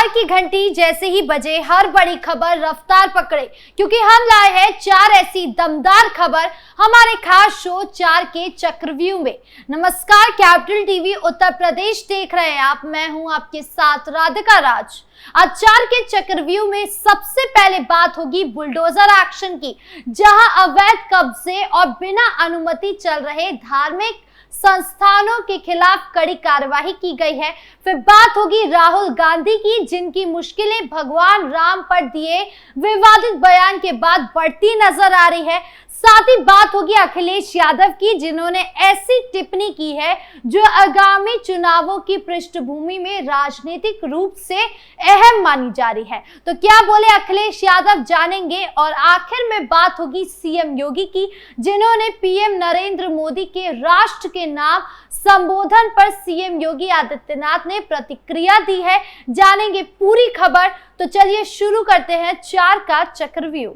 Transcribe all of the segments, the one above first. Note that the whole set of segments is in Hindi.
समाचार की घंटी जैसे ही बजे हर बड़ी खबर रफ्तार पकड़े, क्योंकि हम लाए हैं 4 ऐसी दमदार खबर हमारे खास शो 4 के चक्रव्यूह में। नमस्कार, कैपिटल टीवी उत्तर प्रदेश देख रहे हैं आप। मैं हूं आपके साथ राधिका राज। आज 4 के चक्रव्यूह में सबसे पहले बात होगी बुलडोजर एक्शन की, जहां अवैध कब्जे और बिना अनुमति चल रहे धार्मिक संस्थानों के खिलाफ कड़ी कार्रवाई की गई है। फिर बात होगी राहुल गांधी की, जिनकी मुश्किलें भगवान राम पर दिए विवादित बयान के बाद बढ़ती नजर आ रही है। साथ ही बात होगी अखिलेश यादव की, जिन्होंने ऐसी टिप्पणी की है जो आगामी चुनावों की पृष्ठभूमि में राजनीतिक रूप से अहम मानी जा रही है। तो क्या बोले अखिलेश यादव, जानेंगे। और आखिर में बात होगी सीएम योगी की, जिन्होंने पीएम नरेंद्र मोदी के राष्ट्र के नाम संबोधन पर सीएम योगी आदित्यनाथ ने प्रतिक्रिया दी है। जानेंगे पूरी खबर। तो चलिए शुरू करते हैं 4 का चक्रव्यूह।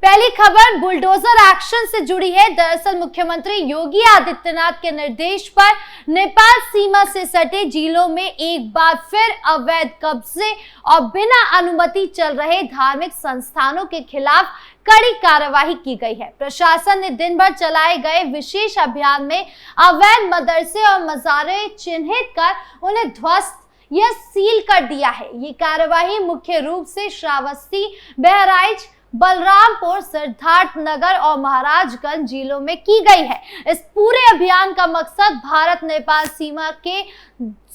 पहली खबर बुलडोजर एक्शन से जुड़ी है। दरअसल मुख्यमंत्री योगी आदित्यनाथ के निर्देश पर नेपाल सीमा से सटे जिलों में एक बार फिर अवैध कब्जे और बिना अनुमति चल रहे धार्मिक संस्थानों के खिलाफ कड़ी कार्रवाई की गई है। प्रशासन ने दिन भर चलाए गए विशेष अभियान में अवैध मदरसे और मज़ारे चिन्हित कर उन्हें ध्वस्त या सील कर दिया है। ये कार्रवाई मुख्य रूप से श्रावस्ती, बहराइच, बलरामपुर, सिद्धार्थनगर और महाराजगंज जिलों में की गई है। इस पूरे अभियान का मकसद भारत नेपाल सीमा के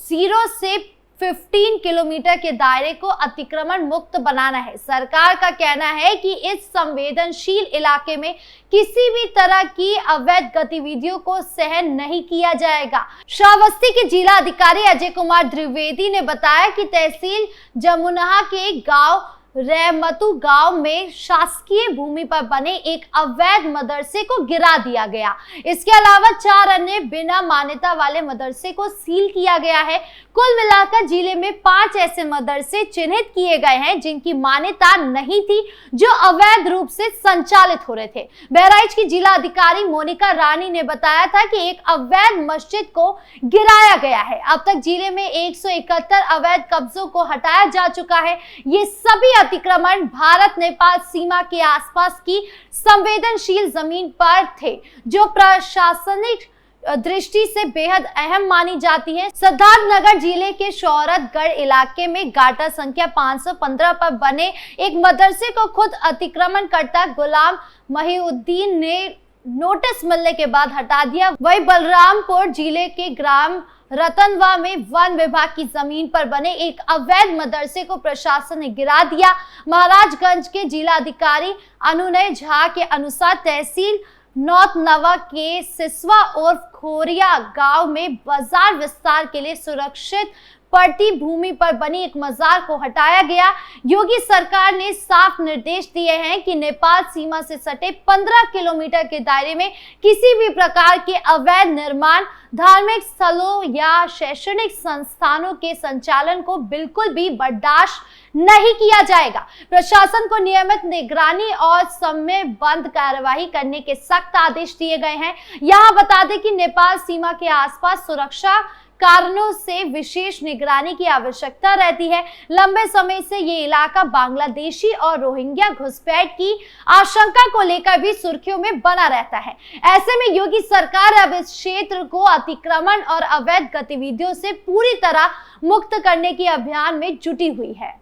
0 से 15 किलोमीटर के दायरे को अतिक्रमण मुक्त बनाना है। सरकार का कहना है कि इस संवेदनशील इलाके में किसी भी तरह की अवैध गतिविधियों को सहन नहीं किया जाएगा। श्रावस्ती के जिला अधिकारी अजय कुमार द्विवेदी ने बताया कि तहसील जमुना के गांव रहमतू गांव में शासकीय भूमि पर बने एक अवैध मदरसे को गिरा दिया गया। इसके अलावा 4 अन्य बिना मान्यता वाले मदरसे को सील किया गया है। कुल मिलाकर जिले में 5 ऐसे मदरसे चिन्हित किए गए हैं जिनकी मान्यता नहीं थी, जो अवैध रूप से संचालित हो रहे थे। बहराइच की जिला अधिकारी मोनिका रानी ने बताया था कि एक अवैध मस्जिद को गिराया गया है। अब तक जिले में 171 अवैध कब्जों को हटाया जा चुका है। ये सभी अतिक्रमण भारत नेपाल सीमा के आसपास की संवेदनशील जमीन पर थे, जो प्रशासनिक दृष्टि से बेहद अहम मानी जाती है। सिद्धार्थनगर जिले के शौहरतगढ़ इलाके में गाटा संख्या 515 पर बने एक मदरसे को खुद अतिक्रमणकर्ता गुलाम महिउद्दीन ने नोटिस मिलने के बाद हटा दिया। वही बलरामपुर जिले के ग्राम रतनवा में वन विभाग की जमीन पर बने एक अवैध मदरसे को प्रशासन ने गिरा दिया। महाराजगंज के जिला अधिकारी अनुनय झा के अनुसार तहसील नौतनवा के सिसवा और खोरिया गांव में बाजार विस्तार के लिए सुरक्षित पड़ती भूमि पर बनी एक मजार को हटाया गया। योगी सरकार ने साफ निर्देश दिए हैं कि नेपाल सीमा से सटे 15 किलोमीटर के दायरे में किसी भी प्रकार के अवैध निर्माण, धार्मिक स्थलों या शैक्षणिक संस्थानों के संचालन को बिल्कुल भी बर्दाश्त नहीं किया जाएगा। प्रशासन को नियमित निगरानी और समयबद्ध कार्रवाई करने के सख्त आदेश दिए गए हैं। यहाँ बता दें कि नेपाल सीमा के आसपास सुरक्षा कारणों से विशेष निगरानी की आवश्यकता रहती है। लंबे समय से ये इलाका बांग्लादेशी और रोहिंग्या घुसपैठ की आशंका को लेकर भी सुर्खियों में बना रहता है। ऐसे में योगी सरकार अब इस क्षेत्र को अतिक्रमण और अवैध गतिविधियों से पूरी तरह मुक्त करने के अभियान में जुटी हुई है।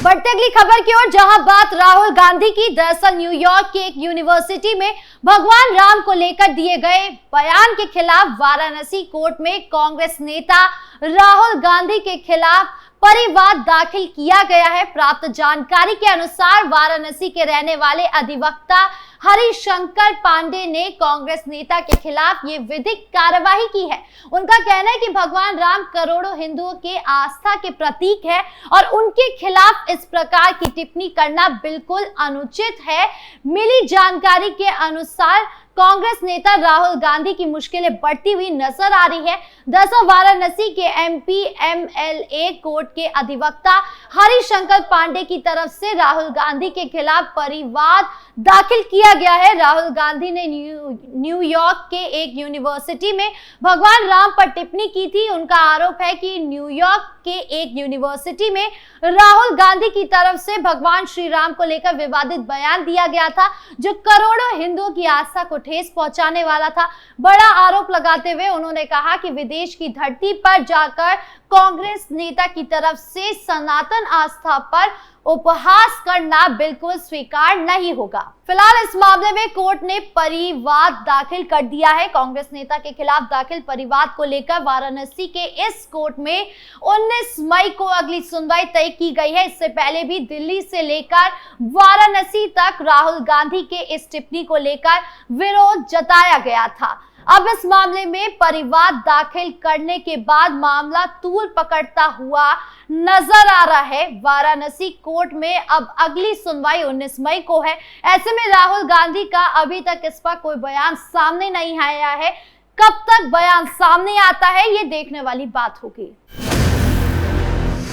बढ़ते अगली खबर की ओर, जहां बात राहुल गांधी की। दरअसल न्यूयॉर्क की एक यूनिवर्सिटी में भगवान राम को लेकर दिए गए बयान के खिलाफ वाराणसी कोर्ट में कांग्रेस नेता राहुल गांधी के खिलाफ परिवाद दाखिल किया गया है। प्राप्त जानकारी के अनुसार वाराणसी के रहने वाले अधिवक्ता हरिशंकर पांडे ने कांग्रेस नेता के खिलाफ ये विधिक कार्रवाई की है। उनका कहना है कि भगवान राम करोड़ों हिंदुओं के आस्था के प्रतीक है और उनके खिलाफ इस प्रकार की टिप्पणी करना बिल्कुल अनुचित है। मिली जानकारी के अनुसार कांग्रेस नेता राहुल गांधी की मुश्किलें बढ़ती हुई नजर आ रही है। दरअसल वाराणसी के एमपी एमएलए कोर्ट के अधिवक्ता हरिशंकर पांडे की तरफ से राहुल गांधी के खिलाफ परिवाद दाखिल किया गया है। राहुल गांधी ने न्यूयॉर्क के एक यूनिवर्सिटी में भगवान राम पर टिप्पणी की थी। उनका आरोप है कि न्यूयॉर्क के एक यूनिवर्सिटी में राहुल गांधी की तरफ से भगवान श्री राम को लेकर विवादित बयान दिया गया था, जो करोड़ों हिंदुओं की आस्था को ठेस पहुंचाने वाला था। बड़ा आरोप लगाते हुए उन्होंने कहा कि विदेश की धरती पर जाकर कांग्रेस नेता की तरफ से सनातन आस्था पर उपहास करना बिल्कुल स्वीकार नहीं होगा। फिलहाल इस मामले में कोर्ट ने परिवाद दाखिल कर दिया है। कांग्रेस नेता के खिलाफ दाखिल परिवाद को लेकर वाराणसी के इस कोर्ट में 19 मई को अगली सुनवाई तय की गई है। इससे पहले भी दिल्ली से लेकर वाराणसी तक राहुल गांधी के इस टिप्पणी को लेकर विरोध जताया गया था। अब इस मामले में परिवाद दाखिल करने के बाद मामला तूल पकड़ता हुआ नजर आ रहा है। वाराणसी कोर्ट में अब अगली सुनवाई 19 मई को है। ऐसे में राहुल गांधी का अभी तक इस पर कोई बयान सामने नहीं आया है। कब तक बयान सामने आता है, ये देखने वाली बात होगी।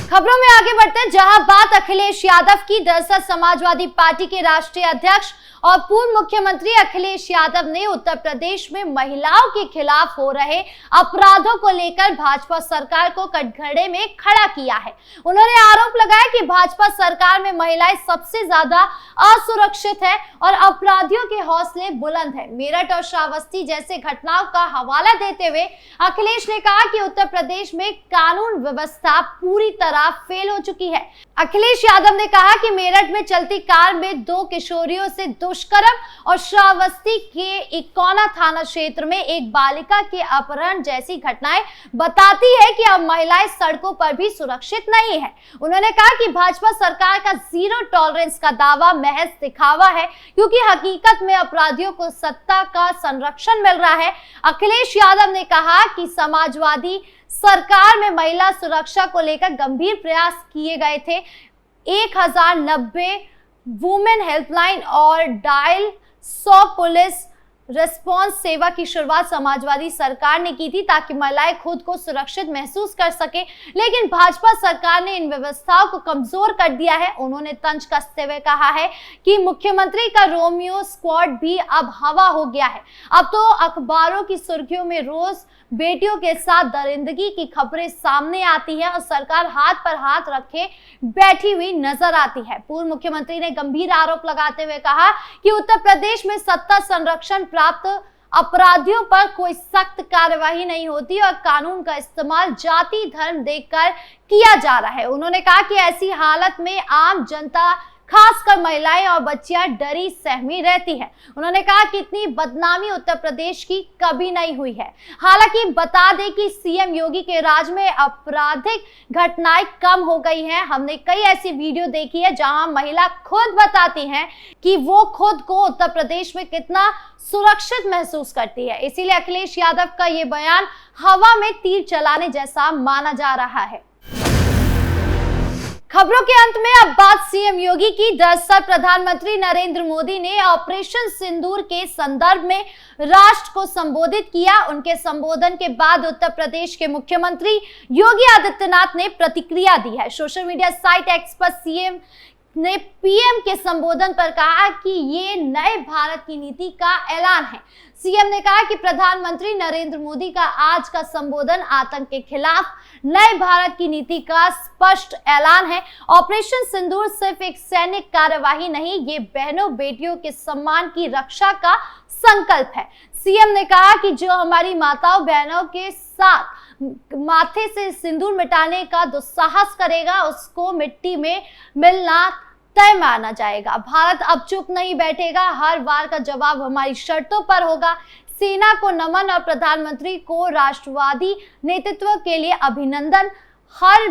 खबरों में आगे बढ़ते हैं, जहां बात अखिलेश यादव की। दरअसल समाजवादी पार्टी के राष्ट्रीय अध्यक्ष और पूर्व मुख्यमंत्री अखिलेश यादव ने उत्तर प्रदेश में महिलाओं के खिलाफ हो रहे अपराधों को लेकर भाजपा सरकार को कटघरे में खड़ा किया है। उन्होंने आरोप लगाया कि भाजपा सरकार में महिलाएं सबसे ज्यादा असुरक्षित है और अपराधियों के हौसले बुलंद है। मेरठ और श्रावस्ती जैसे घटनाओं का हवाला देते हुए अखिलेश ने कहा कि उत्तर प्रदेश में कानून व्यवस्था पूरी तरह फेल हो चुकी है। अखिलेश यादव ने कहा कि मेरठ में चलती कार में 2 किशोरियों से दुष्कर्म और श्रावस्ती के इकोना थाना क्षेत्र में एक बालिका के अपहरण जैसी घटनाएं बताती है कि अब महिलाएं सड़कों पर भी सुरक्षित नहीं है। उन्होंने कहा कि भाजपा सरकार का जीरो टॉलरेंस का दावा महज दिखावा है, क्योंकि हकीकत में अपराधियों को सत्ता का संरक्षण मिल रहा है। अखिलेश यादव ने कहा कि समाजवादी सरकार में महिला सुरक्षा को लेकर गंभीर प्रयास किए गए थे। 1090 वुमेन हेल्पलाइन और डायल 100 पुलिस रिस्पांस सेवा की शुरुआत समाजवादी सरकार ने की थी, ताकि महिलाएं खुद को सुरक्षित महसूस कर सके। लेकिन भाजपा सरकार ने इन व्यवस्थाओं को कमजोर कर दिया है। उन्होंने तंज कसते हुए कहा है कि मुख्यमंत्री का रोमियो स्क्वाड भी अब हवा हो गया है। अब तो अखबारों की सुर्खियों में रोज बेटियों के साथ दरिंदगी की खबरें सामने आती है और सरकार हाथ पर हाथ रखे बैठी हुई नजर आती है। पूर्व मुख्यमंत्री ने गंभीर आरोप लगाते हुए कहा कि उत्तर प्रदेश में सत्ता संरक्षण प्राप्त अपराधियों पर कोई सख्त कार्यवाही नहीं होती और कानून का इस्तेमाल जाति धर्म देखकर किया जा रहा है। उन्होंने कहा कि ऐसी हालत में आम जनता, खासकर महिलाएं और बच्चियां डरी सहमी रहती है। उन्होंने कहा कि इतनी बदनामी उत्तर प्रदेश की कभी नहीं हुई है। हालांकि बता दें कि सीएम योगी के राज में आपराधिक घटनाएं कम हो गई हैं। हमने कई ऐसी वीडियो देखी है जहां महिला खुद बताती हैं कि वो खुद को उत्तर प्रदेश में कितना सुरक्षित महसूस करती है। इसीलिए अखिलेश यादव का ये बयान हवा में तीर चलाने जैसा माना जा रहा है। खबरों के अंत में अब बात सीएम योगी की। दरअसल प्रधानमंत्री नरेंद्र मोदी ने ऑपरेशन सिंदूर के संदर्भ में राष्ट्र को संबोधित किया। उनके संबोधन के बाद उत्तर प्रदेश के मुख्यमंत्री योगी आदित्यनाथ ने प्रतिक्रिया दी है। सोशल मीडिया साइट एक्स पर सीएम ने पीएम के संबोधन पर कहा कि ये नए भारत की नीति का ऐलान है। सीएम ने कहा कि प्रधानमंत्री नरेंद्र मोदी का आज का संबोधन आतंक के खिलाफ नए भारत की नीति का स्पष्ट ऐलान है। ऑपरेशन सिंदूर सिर्फ एक सैनिक कार्यवाही नहीं, ये बहनों बेटियों के सम्मान की रक्षा का संकल्प है। सीएम ने कहा कि जो हमारी माताओं बहनों के साथ माथे से सिंदूर मिटाने का दुस्साहस करेगा, उसको मिट्टी में मिलना तय माना जाएगा। भारत अब चुप नहीं बैठेगा, हर वार का जवाब हमारी शर्तों पर होगा। सेना को नमन और प्रधानमंत्री को राष्ट्रवादी नेतृत्व के लिए अभिनंदन। हर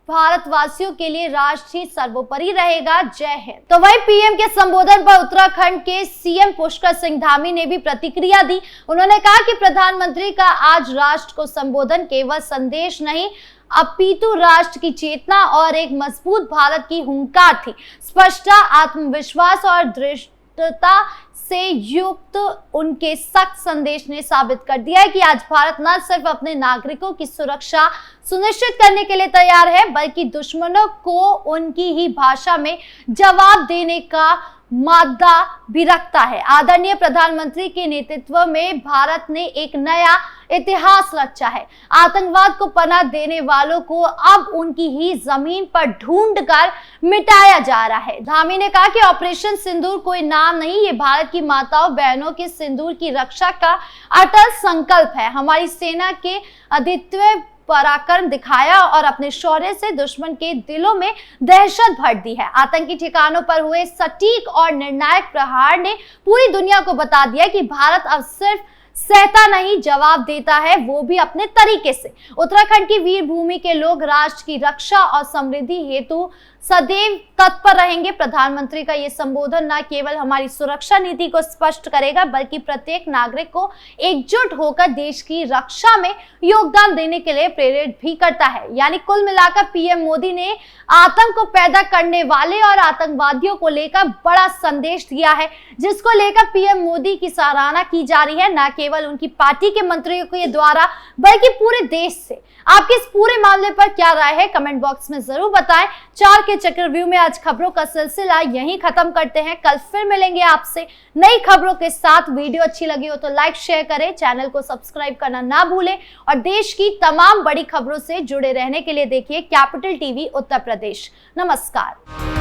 भारतवासियों के लिए राष्ट्र ही सर्वोपरि रहेगा। जय हिंद। तो वही पीएम के संबोधन पर उत्तराखंड के सीएम पुष्कर सिंह धामी ने भी प्रतिक्रिया दी। उन्होंने कहा कि प्रधानमंत्री का आज राष्ट्र को संबोधन केवल संदेश नहीं, अपितु राष्ट्र की चेतना और एक मजबूत भारत की हुंकार थी। स्पष्टता, आत्मविश्वास और दृढ़ता से युक्त उनके सख्त संदेश ने साबित कर दिया है कि आज भारत न सिर्फ अपने नागरिकों की सुरक्षा सुनिश्चित करने के लिए तैयार है, बल्कि दुश्मनों को उनकी ही भाषा में जवाब देने का मादा भी रखता है। आदरणीय प्रधानमंत्री के नेतृत्व में भारत ने एक नया इतिहास रचा है। आतंकवाद को पनाह देने वालों को अब उनकी ही जमीन पर ढूंढकर मिटाया जा रहा है। धामी ने कहा कि ऑपरेशन सिंदूर कोई नाम नहीं, ये भारत की माताओं बहनों के सिंदूर की रक्षा का अटल संकल्प है। हमारी सेना के अद्वितीय पराक्रम दिखाया और अपने शौर्य से दुश्मन के दिलों में दहशत भर दी है। आतंकी ठिकानों पर हुए सटीक और निर्णायक प्रहार ने पूरी दुनिया को बता दिया कि भारत अब सिर्फ सहता नहीं, जवाब देता है, वो भी अपने तरीके से। उत्तराखंड की वीर भूमि के लोग राष्ट्र की रक्षा और समृद्धि हेतु सदैव तत्पर रहेंगे। प्रधानमंत्री का ये संबोधन न केवल हमारी सुरक्षा नीति को स्पष्ट करेगा, बल्कि प्रत्येक नागरिक को एकजुट होकर देश की रक्षा में योगदान देने के लिए प्रेरित भी करता है। यानी कुल मिलाकर पीएम मोदी ने आतंक को पैदा करने वाले और आतंकवादियों को लेकर बड़ा संदेश दिया है, जिसको लेकर पीएम मोदी की सराहना की जा रही है, न केवल उनकी पार्टी के मंत्रियों के द्वारा बल्कि पूरे देश से। आपके इस पूरे मामले पर क्या राय है, कमेंट बॉक्स में जरूर बताएं। 4 के चक्रव्यूह में आज खबरों का सिलसिला यहीं खत्म करते हैं। कल फिर मिलेंगे आपसे नई खबरों के साथ। वीडियो अच्छी लगी हो तो लाइक शेयर करें, चैनल को सब्सक्राइब करना ना भूलें और देश की तमाम बड़ी खबरों से जुड़े रहने के लिए देखिए कैपिटल टीवी उत्तर प्रदेश। नमस्कार।